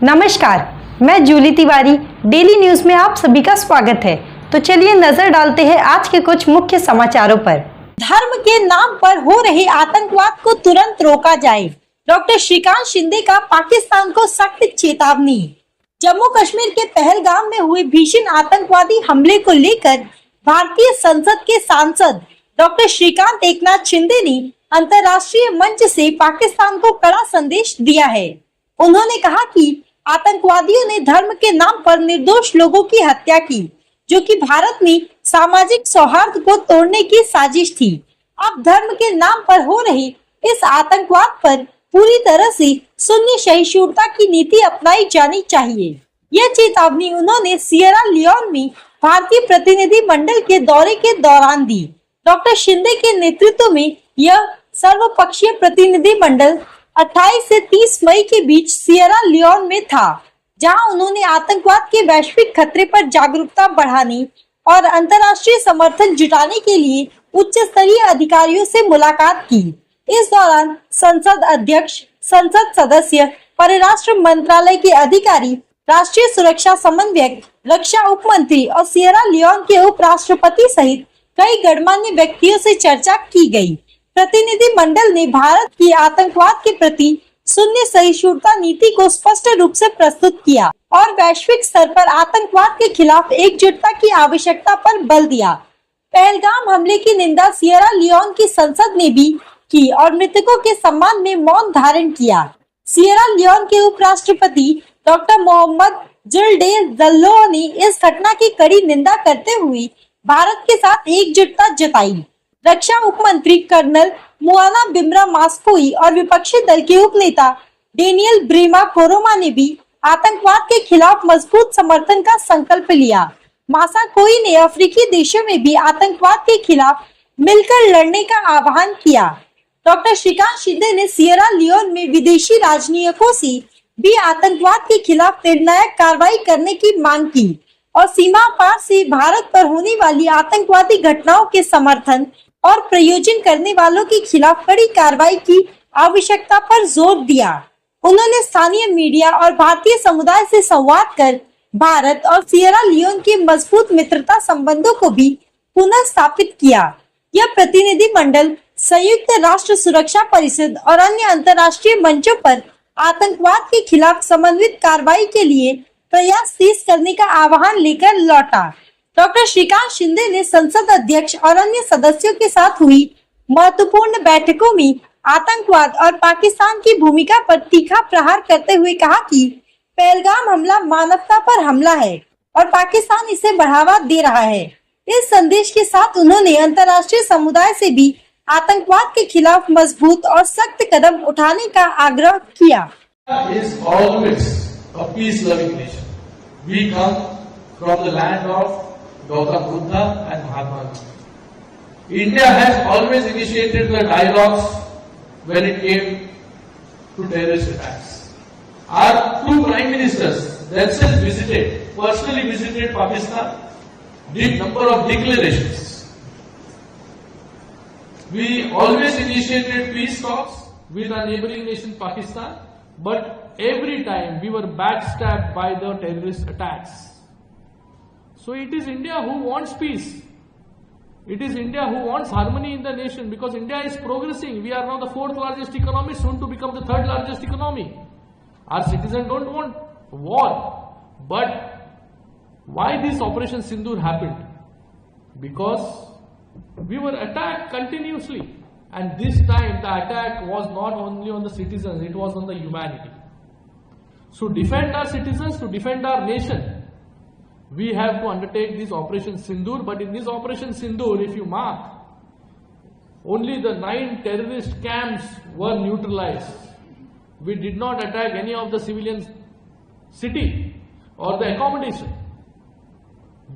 नमस्कार, मैं Jully Tiwari. Daily news में आप सभी का स्वागत है। तो चलिए नजर डालते हैं आज के कुछ मुख्य समाचारों पर। धर्म के नाम पर हो रहे आतंकवाद को तुरंत रोका जाए, डॉक्टर श्रीकांत शिंदे का पाकिस्तान को सख्त चेतावनी। जम्मू कश्मीर के पहलगाम में हुए भीषण आतंकवादी हमले को लेकर भारतीय संसद के सांसद डॉक्टर श्रीकांत एकनाथ शिंदे ने अंतर्राष्ट्रीय मंच से पाकिस्तान को कड़ा संदेश दिया है। उन्होंने कहा कि आतंकवादियों ने धर्म के नाम पर निर्दोष लोगों की हत्या की, जो कि भारत में सामाजिक सौहार्द को तोड़ने की साजिश थी। अब धर्म के नाम पर हो रहे इस आतंकवाद पर पूरी तरह से शून्य सहिष्णुता की नीति अपनाई जानी चाहिए। यह चेतावनी उन्होंने सियरा लियोन में भारतीय प्रतिनिधि मंडल के दौरे के दौरान दी। डॉक्टर शिंदे के नेतृत्व में यह सर्वपक्षीय प्रतिनिधि मंडल 28 से 30 मई के बीच सियरा लियोन में था, जहां उन्होंने आतंकवाद के वैश्विक खतरे पर जागरूकता बढ़ाने और अंतर्राष्ट्रीय समर्थन जुटाने के लिए उच्च स्तरीय अधिकारियों से मुलाकात की। इस दौरान संसद अध्यक्ष, संसद सदस्य, परराष्ट्र मंत्रालय के अधिकारी, राष्ट्रीय सुरक्षा समन्वयक, रक्षा उपमंत्री और सियरा लियोन के उपराष्ट्रपति सहित कई गणमान्य व्यक्तियों से चर्चा की गई। प्रतिनिधि मंडल ने भारत की आतंकवाद के प्रति शून्य सहिष्णुता नीति को स्पष्ट रूप से प्रस्तुत किया और वैश्विक स्तर पर आतंकवाद के खिलाफ एकजुटता की आवश्यकता पर बल दिया। पहलगाम हमले की निंदा सियरा लियोन की संसद ने भी की और मृतकों के सम्मान में मौन धारण किया। सियरा लियोन के उपराष्ट्रपति डॉक्टर मोहम्मद जिल्डे जल्लो ने इस घटना की कड़ी निंदा करते हुए भारत के साथ एकजुटता जताई। रक्षा उपमंत्री कर्नल मुआना बिमरा मास्कोई और विपक्षी दल के उपनेता डेनियल ब्रीमा कोरोमा ने भी आतंकवाद के खिलाफ मजबूत समर्थन का संकल्प लिया। मासाकोई ने अफ्रीकी देशों में भी आतंकवाद के खिलाफ मिलकर लड़ने का आह्वान किया। डॉक्टर श्रीकांत शिंदे ने सियरा लियोन में विदेशी राजनयिकों से भी आतंकवाद के खिलाफ निर्णायक कार्रवाई करने की मांग की और सीमा पार से भारत पर होने वाली आतंकवादी घटनाओं के समर्थन और प्रयोजन करने वालों के खिलाफ कड़ी कार्रवाई की आवश्यकता पर जोर दिया। उन्होंने स्थानीय मीडिया और भारतीय समुदाय से संवाद कर भारत और सियरा लियोन के मजबूत मित्रता संबंधों को भी पुनः स्थापित किया। यह प्रतिनिधि मंडल संयुक्त राष्ट्र सुरक्षा परिषद और अन्य अंतर्राष्ट्रीय मंचों पर आतंकवाद के खिलाफ समन्वित कार्रवाई के लिए प्रयास तेज करने का आह्वान लेकर लौटा। डॉक्टर श्रीकांत शिंदे ने संसद अध्यक्ष और अन्य सदस्यों के साथ हुई महत्वपूर्ण बैठकों में आतंकवाद और पाकिस्तान की भूमिका पर तीखा प्रहार करते हुए कहा कि पहलगाम हमला मानवता पर हमला है और पाकिस्तान इसे बढ़ावा दे रहा है। इस संदेश के साथ उन्होंने अंतर्राष्ट्रीय समुदाय से भी आतंकवाद के खिलाफ मजबूत और सख्त कदम उठाने का आग्रह किया। Gautam Buddha and Mahatma Gandhi. India has always initiated the dialogues when it came to terrorist attacks. Our two prime ministers themselves personally visited Pakistan, did number of declarations. We always initiated peace talks with our neighboring nation Pakistan, but every time we were backstabbed by the terrorist attacks. So it is India who wants peace. It is India who wants harmony in the nation, because India is progressing. We are now the 4th largest economy, soon to become the 3rd largest economy. Our citizens don't want war. But why this Operation Sindoor happened? Because we were attacked continuously. And this time the attack was not only on the citizens, it was on the humanity. So defend our citizens, to defend our nation, we have to undertake this Operation Sindoor. But in this Operation Sindoor, if you mark, only the 9 terrorist camps were neutralized. We did not attack any of the civilian city or the accommodation.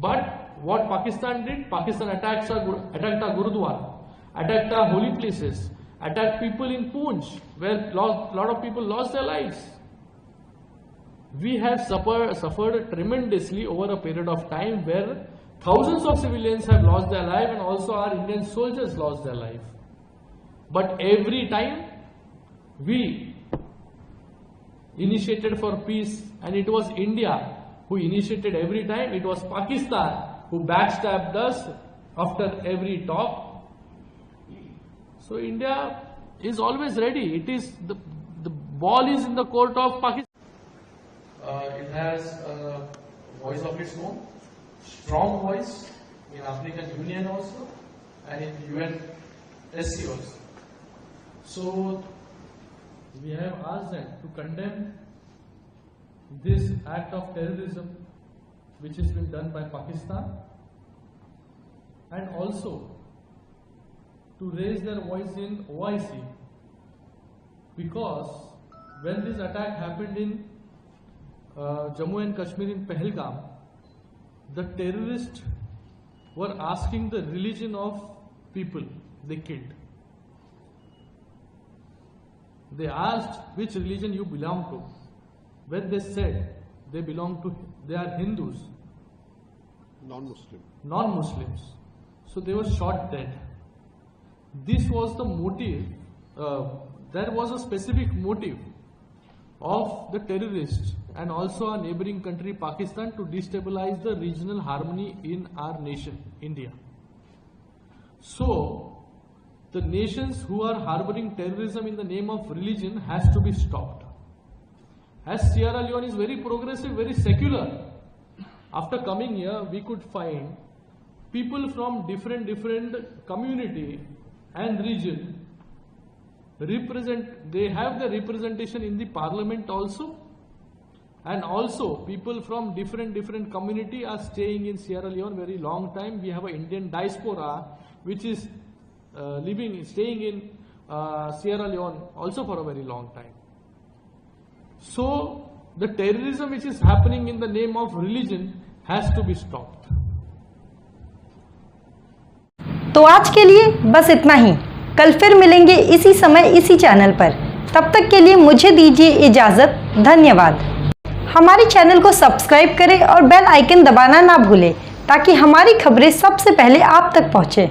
But what Pakistan did, Pakistan attacked our Gurudwara, attacked our holy places, attacked people in Poonch, where a lot of people lost their lives. We have suffered tremendously over a period of time where thousands of civilians have lost their life, and also our Indian soldiers lost their life. But every time we initiated for peace, and it was India who initiated every time. It was Pakistan who backstabbed us after every talk. So India is always ready. It is the ball is in the court of Pakistan. It has a voice of its own, strong voice in African Union also, and in UNSC also. So we have asked them to condemn this act of terrorism which has been done by Pakistan, and also to raise their voice in OIC, because when this attack happened in Jammu and Kashmir in Pahalgam, the terrorists were asking the religion of people they killed. They asked which religion you belong to. When they said they are Hindus, non-Muslims, so they were shot dead. This was the motive. There was a specific motive of the terrorists and also our neighboring country Pakistan to destabilize the regional harmony in our nation, India. So the nations who are harboring terrorism in the name of religion has to be stopped. As Sierra Leone is very progressive, very secular, after coming here we could find people from different community and region they have the representation in the parliament also, and also people from different community are staying in Sierra Leone very long time. We have an Indian diaspora which is staying in Sierra Leone also for a very long time. So the terrorism which is happening in the name of religion has to be stopped. तो आज के लिए बस इतना ही। कल फिर मिलेंगे इसी समय इसी चैनल पर। तब तक के लिए मुझे दीजिए इजाज़त। धन्यवाद। हमारे चैनल को सब्सक्राइब करें और बेल आइकन दबाना ना भूलें ताकि हमारी खबरें सबसे पहले आप तक पहुँचें।